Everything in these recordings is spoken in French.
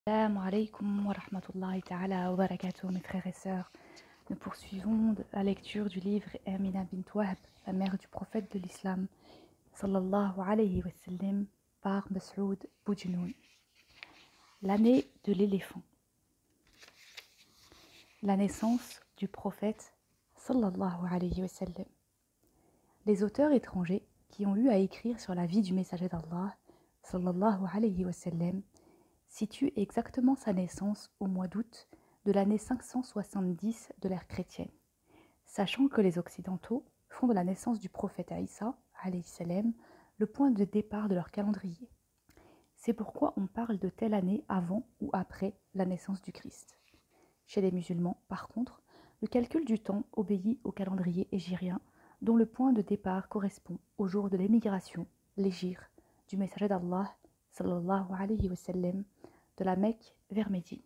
Assalamu alaikum wa rahmatullahi ta'ala wa barakatuh, mes frères et sœurs. Nous poursuivons la lecture du livre Amina bint Wahb, la mère du prophète de l'islam, sallallahu alayhi wa sallam, par Mas'ud Boudjenoun. L'année de l'éléphant. La naissance du prophète, sallallahu alayhi wa sallam. Les auteurs étrangers qui ont eu à écrire sur la vie du messager d'Allah, sallallahu alayhi wa sallam, situe exactement sa naissance au mois d'août de l'année 570 de l'ère chrétienne, sachant que les Occidentaux font de la naissance du prophète Isa, alayhi salam, le point de départ de leur calendrier. C'est pourquoi on parle de telle année avant ou après la naissance du Christ. Chez les musulmans, par contre, le calcul du temps obéit au calendrier hégirien, dont le point de départ correspond au jour de l'émigration, l'hégire, du messager d'Allah, sallallahu alayhi wa sallam, de la Mecque vers Médine.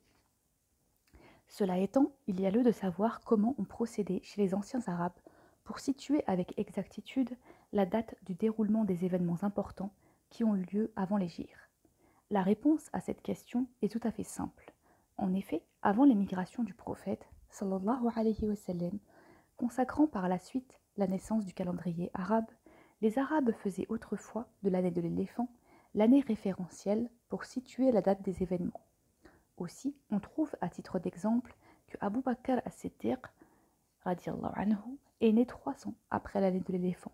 Cela étant, il y a lieu de savoir comment on procédait chez les anciens Arabes pour situer avec exactitude la date du déroulement des événements importants qui ont eu lieu avant l'hégire. La réponse à cette question est tout à fait simple. En effet, avant l'émigration du prophète, sallallahu alayhi wa sallam, consacrant par la suite la naissance du calendrier arabe, les Arabes faisaient autrefois de l'année de l'éléphant l'année référentielle pour situer la date des événements. Aussi, on trouve à titre d'exemple que Abu Bakr as-Siddiq radiallahu anhu est né 300 après l'année de l'éléphant.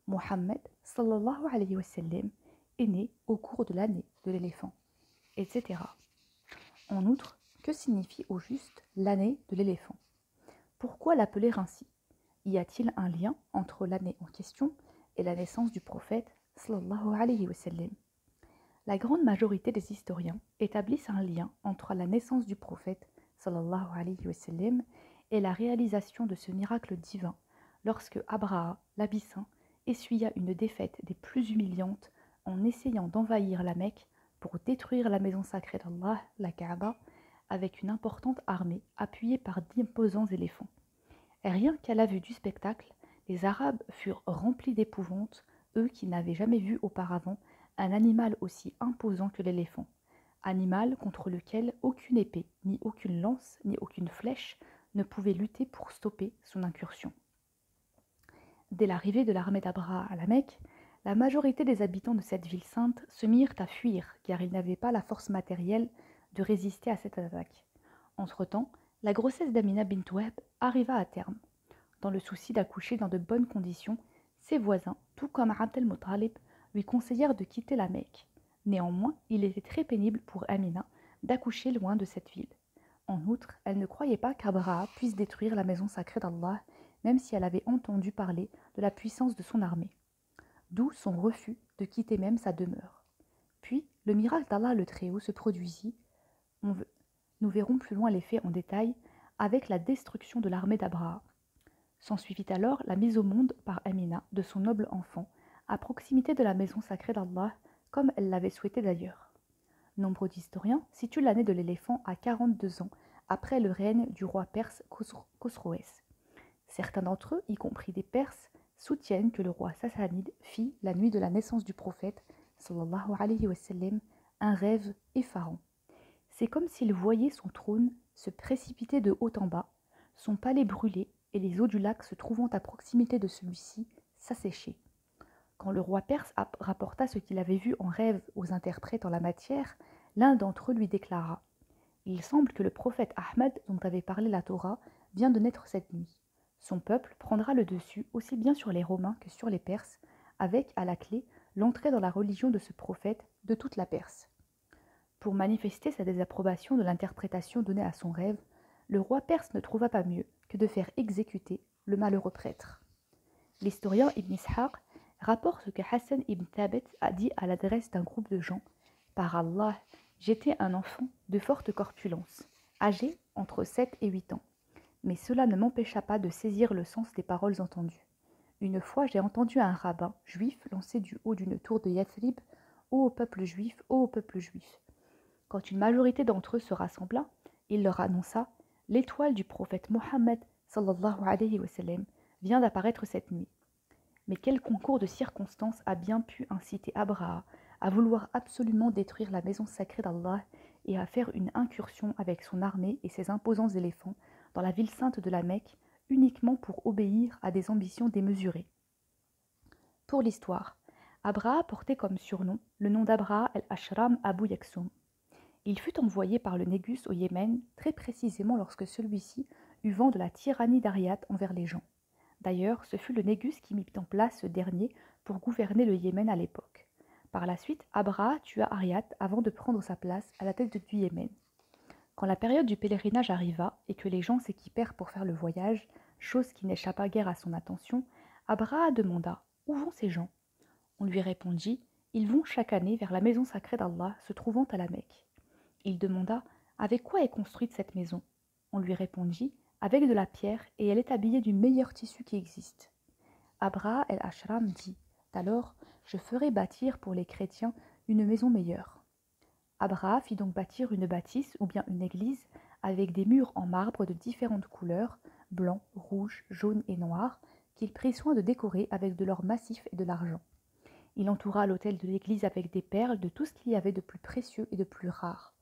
Mohammed sallallahu alayhi wa sallam est né au cours de l'année de l'éléphant, etc. En outre, que signifie au juste l'année de l'éléphant? Pourquoi l'appeler ainsi? Y a-t-il un lien entre l'année en question et la naissance du prophète sallallahu alayhi wa sallam? La grande majorité des historiens établissent un lien entre la naissance du prophète sallallahu alayhi wa sallam et la réalisation de ce miracle divin lorsque Abraha, l'Abyssin, essuya une défaite des plus humiliantes en essayant d'envahir la Mecque pour détruire la maison sacrée d'Allah, la Kaaba, avec une importante armée appuyée par d'imposants éléphants. Et rien qu'à la vue du spectacle, les Arabes furent remplis d'épouvante, eux qui n'avaient jamais vu auparavant un animal aussi imposant que l'éléphant, animal contre lequel aucune épée, ni aucune lance, ni aucune flèche ne pouvait lutter pour stopper son incursion. Dès l'arrivée de l'armée d'Abraha à la Mecque, la majorité des habitants de cette ville sainte se mirent à fuir car ils n'avaient pas la force matérielle de résister à cette attaque. Entre-temps, la grossesse d'Amina bint Wahb arriva à terme. Dans le souci d'accoucher dans de bonnes conditions, ses voisins, tout comme Abd al-Muttalib, lui conseillèrent de quitter la Mecque. Néanmoins, il était très pénible pour Amina d'accoucher loin de cette ville. En outre, elle ne croyait pas qu'Abraha puisse détruire la maison sacrée d'Allah, même si elle avait entendu parler de la puissance de son armée. D'où son refus de quitter même sa demeure. Puis, le miracle d'Allah le Très-Haut se produisit. Nous verrons plus loin les faits en détail avec la destruction de l'armée d'Abraha. S'ensuivit alors la mise au monde par Amina de son noble enfant, à proximité de la maison sacrée d'Allah, comme elle l'avait souhaité d'ailleurs. Nombre d'historiens situent l'année de l'éléphant à 42 ans après le règne du roi perse Khosroès. Certains d'entre eux, y compris des Perses, soutiennent que le roi sassanide fit, la nuit de la naissance du prophète, sallallahu alayhi wa sallam, un rêve effarant. C'est comme s'il voyait son trône se précipiter de haut en bas, son palais brûler et les eaux du lac se trouvant à proximité de celui-ci s'assécher. Quand le roi perse rapporta ce qu'il avait vu en rêve aux interprètes en la matière, l'un d'entre eux lui déclara « Il semble que le prophète Ahmed dont avait parlé la Torah vient de naître cette nuit. Son peuple prendra le dessus aussi bien sur les Romains que sur les Perses, avec, à la clé, l'entrée dans la religion de ce prophète de toute la Perse. » Pour manifester sa désapprobation de l'interprétation donnée à son rêve, le roi perse ne trouva pas mieux que de faire exécuter le malheureux prêtre. L'historien Ibn Ishaq rapporte que Hassan ibn Thabit a dit à l'adresse d'un groupe de gens « Par Allah, j'étais un enfant de forte corpulence, âgé entre 7 et 8 ans, mais cela ne m'empêcha pas de saisir le sens des paroles entendues. Une fois, j'ai entendu un rabbin juif lancer du haut d'une tour de Yathrib « Ô peuple juif, ô peuple juif !» Quand une majorité d'entre eux se rassembla, il leur annonça « L'étoile du prophète Mohammed sallallahu alayhi wa sallam vient d'apparaître cette nuit. » Mais quel concours de circonstances a bien pu inciter Abraha à vouloir absolument détruire la maison sacrée d'Allah et à faire une incursion avec son armée et ses imposants éléphants dans la ville sainte de la Mecque uniquement pour obéir à des ambitions démesurées. Pour l'histoire, Abraha portait comme surnom le nom d'Abraha el-Ashram Abu Yaksoum. Il fut envoyé par le Négus au Yémen très précisément lorsque celui-ci eut vent de la tyrannie d'Ariat envers les gens. D'ailleurs, ce fut le Négus qui mit en place ce dernier pour gouverner le Yémen à l'époque. Par la suite, Abraha tua Ariat avant de prendre sa place à la tête du Yémen. Quand la période du pèlerinage arriva et que les gens s'équipèrent pour faire le voyage, chose qui n'échappa guère à son attention, Abraha demanda « Où vont ces gens ?» On lui répondit « Ils vont chaque année vers la maison sacrée d'Allah se trouvant à la Mecque. » Il demanda « Avec quoi est construite cette maison ?» On lui répondit « Avec de la pierre et elle est habillée du meilleur tissu qui existe. » Abraha el-Ashram dit « Alors, je ferai bâtir pour les chrétiens une maison meilleure. » Abraha fit donc bâtir une bâtisse ou bien une église avec des murs en marbre de différentes couleurs, blanc, rouge, jaune et noir, qu'il prit soin de décorer avec de l'or massif et de l'argent. Il entoura l'autel de l'église avec des perles de tout ce qu'il y avait de plus précieux et de plus rare.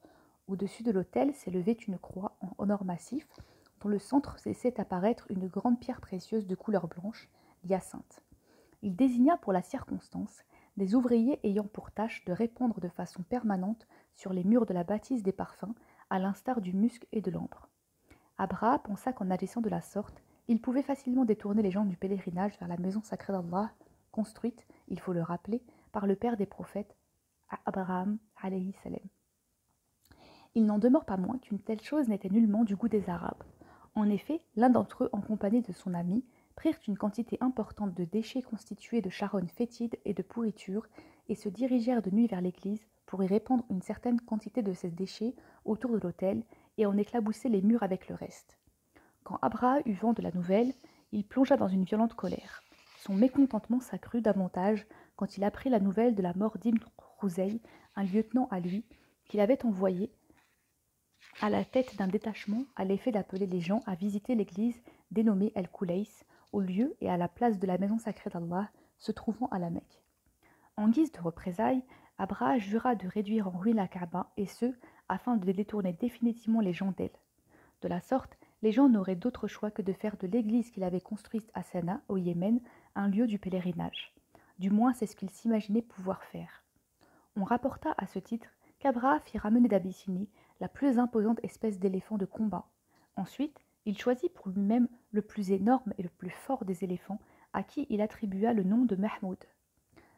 Au-dessus de l'autel s'élevait une croix en or massif, dont le centre laissait apparaître une grande pierre précieuse de couleur blanche, l'hyacinthe. Il désigna pour la circonstance des ouvriers ayant pour tâche de répandre de façon permanente sur les murs de la bâtisse des parfums, à l'instar du musc et de l'ambre. Abraha pensa qu'en agissant de la sorte, il pouvait facilement détourner les gens du pèlerinage vers la maison sacrée d'Allah, construite, il faut le rappeler, par le père des prophètes, Abraham alayhi salam. Il n'en demeure pas moins qu'une telle chose n'était nullement du goût des Arabes. En effet, l'un d'entre eux, en compagnie de son ami, prirent une quantité importante de déchets constitués de charogne fétide et de pourriture et se dirigèrent de nuit vers l'église pour y répandre une certaine quantité de ces déchets autour de l'autel et en éclabousser les murs avec le reste. Quand Abraha eut vent de la nouvelle, il plongea dans une violente colère. Son mécontentement s'accrut davantage quand il apprit la nouvelle de la mort d'Ibn Khuzay, un lieutenant à lui, qu'il avait envoyé à la tête d'un détachement à l'effet d'appeler les gens à visiter l'église dénommée El-Koulaïs, au lieu et à la place de la maison sacrée d'Allah, se trouvant à la Mecque. En guise de représailles, Abraha jura de réduire en ruine la Kaaba, et ce, afin de détourner définitivement les gens d'elle. De la sorte, les gens n'auraient d'autre choix que de faire de l'église qu'il avait construite à Sanaa, au Yémen, un lieu du pèlerinage. Du moins, c'est ce qu'ils s'imaginaient pouvoir faire. On rapporta à ce titre qu'Abraha fit ramener d'Abyssinie la plus imposante espèce d'éléphant de combat. Ensuite, il choisit pour lui-même le plus énorme et le plus fort des éléphants, à qui il attribua le nom de Mahmoud.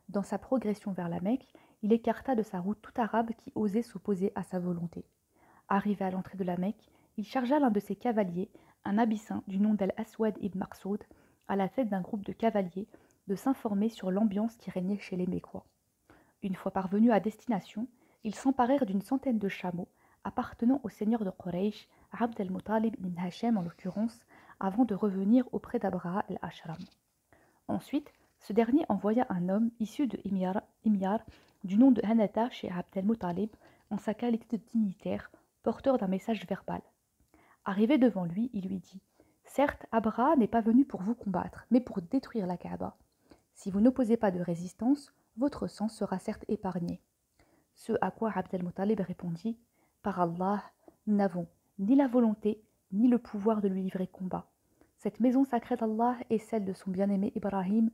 Dans sa progression vers la Mecque, il écarta de sa route tout arabe qui osait s'opposer à sa volonté. Arrivé à l'entrée de la Mecque, il chargea l'un de ses cavaliers, un abyssin du nom d'Al-Aswad ibn Marsoud, à la tête d'un groupe de cavaliers, de s'informer sur l'ambiance qui régnait chez les Mécois. Une fois parvenus à destination, ils s'emparèrent d'une centaine de chameaux appartenant au seigneur de Quraysh, Abd al-Muttalib ibn Hachem en l'occurrence, avant de revenir auprès d'Abraha el-Ashram. Ensuite, ce dernier envoya un homme issu de Himyar du nom de Hanata chez Abd al-Muttalib en sa qualité de dignitaire, porteur d'un message verbal. Arrivé devant lui, il lui dit « Certes, Abraha n'est pas venu pour vous combattre, mais pour détruire la Kaaba. Si vous n'opposez pas de résistance, votre sang sera certes épargné. » Ce à quoi Abd al-Muttalib répondit « Par Allah, nous n'avons ni la volonté ni le pouvoir de lui livrer combat. Cette maison sacrée d'Allah est celle de son bien-aimé Ibrahim,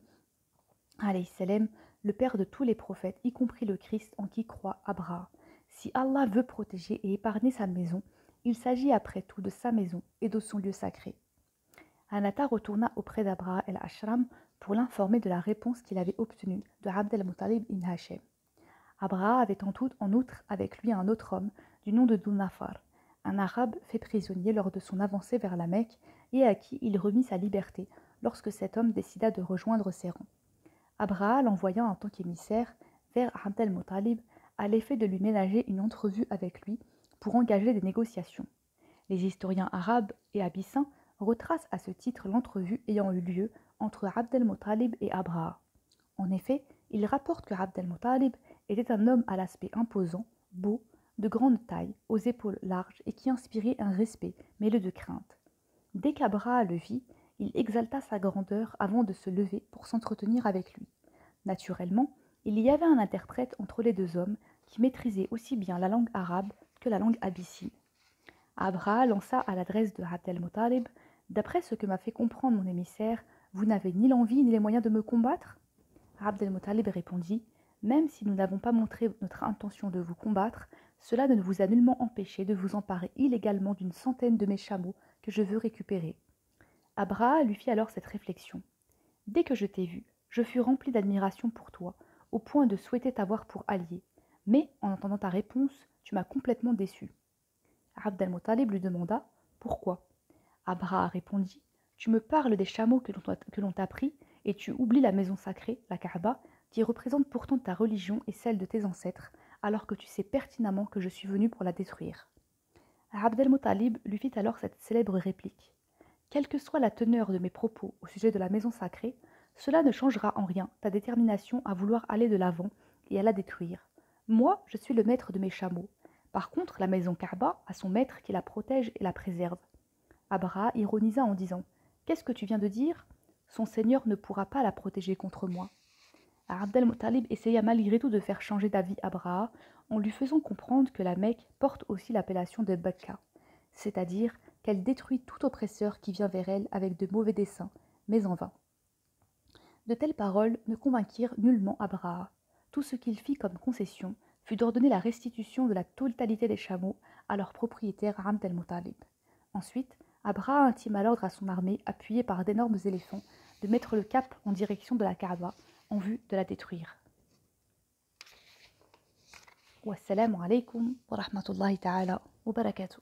alayhi salam, le père de tous les prophètes, y compris le Christ en qui croit Abraha. Si Allah veut protéger et épargner sa maison, il s'agit après tout de sa maison et de son lieu sacré. » Hanata retourna auprès d'Abraha el-Ashram pour l'informer de la réponse qu'il avait obtenue de Abd al-Muttalib ibn Hachem. Abraha avait en outre avec lui un autre homme du nom de Dunafar, un arabe fait prisonnier lors de son avancée vers la Mecque et à qui il remit sa liberté lorsque cet homme décida de rejoindre ses rangs. Abraha l'envoya en tant qu'émissaire vers Abd al-Muttalib à l'effet de lui ménager une entrevue avec lui pour engager des négociations. Les historiens arabes et abyssins retracent à ce titre l'entrevue ayant eu lieu entre Abd al-Muttalib et Abraha. En effet, ils rapportent que Abd al-Muttalib était un homme à l'aspect imposant, beau, de grande taille, aux épaules larges et qui inspirait un respect mêlé de crainte. Dès qu'Abraha le vit, il exalta sa grandeur avant de se lever pour s'entretenir avec lui. Naturellement, il y avait un interprète entre les deux hommes qui maîtrisait aussi bien la langue arabe que la langue abyssine. Abraha lança à l'adresse de Abd al-Muttalib: d'après ce que m'a fait comprendre mon émissaire, vous n'avez ni l'envie ni les moyens de me combattre? Abd al-Muttalib répondit: même si nous n'avons pas montré notre intention de vous combattre, cela ne vous a nullement empêché de vous emparer illégalement d'une centaine de mes chameaux que je veux récupérer. Abraha lui fit alors cette réflexion: dès que je t'ai vu, je fus rempli d'admiration pour toi, au point de souhaiter t'avoir pour allié. Mais, en entendant ta réponse, tu m'as complètement déçu. Abd al-Muttalib lui demanda: pourquoi? Abraha répondit: tu me parles des chameaux que l'on t'a pris, et tu oublies la maison sacrée, la Kaaba, qui représente pourtant ta religion et celle de tes ancêtres, alors que tu sais pertinemment que je suis venu pour la détruire. Abd al-Muttalib lui fit alors cette célèbre réplique: quelle que soit la teneur de mes propos au sujet de la maison sacrée, cela ne changera en rien ta détermination à vouloir aller de l'avant et à la détruire. Moi, je suis le maître de mes chameaux. Par contre, la maison Kaaba a son maître qui la protège et la préserve. Abraha ironisa en disant: qu'est-ce que tu viens de dire? Son seigneur ne pourra pas la protéger contre moi. Abd al-Muttalib essaya malgré tout de faire changer d'avis Abraha en lui faisant comprendre que la Mecque porte aussi l'appellation de Bakka, c'est-à-dire qu'elle détruit tout oppresseur qui vient vers elle avec de mauvais desseins, mais en vain. De telles paroles ne convainquirent nullement Abraha. Tout ce qu'il fit comme concession fut d'ordonner la restitution de la totalité des chameaux à leur propriétaire Abd al-Muttalib. Ensuite, Abraha intima l'ordre à son armée, appuyée par d'énormes éléphants, de mettre le cap en direction de la Kaaba en vue de la détruire. Wassalamu alaikum wa rahmatullahi ta'ala wa barakatuh.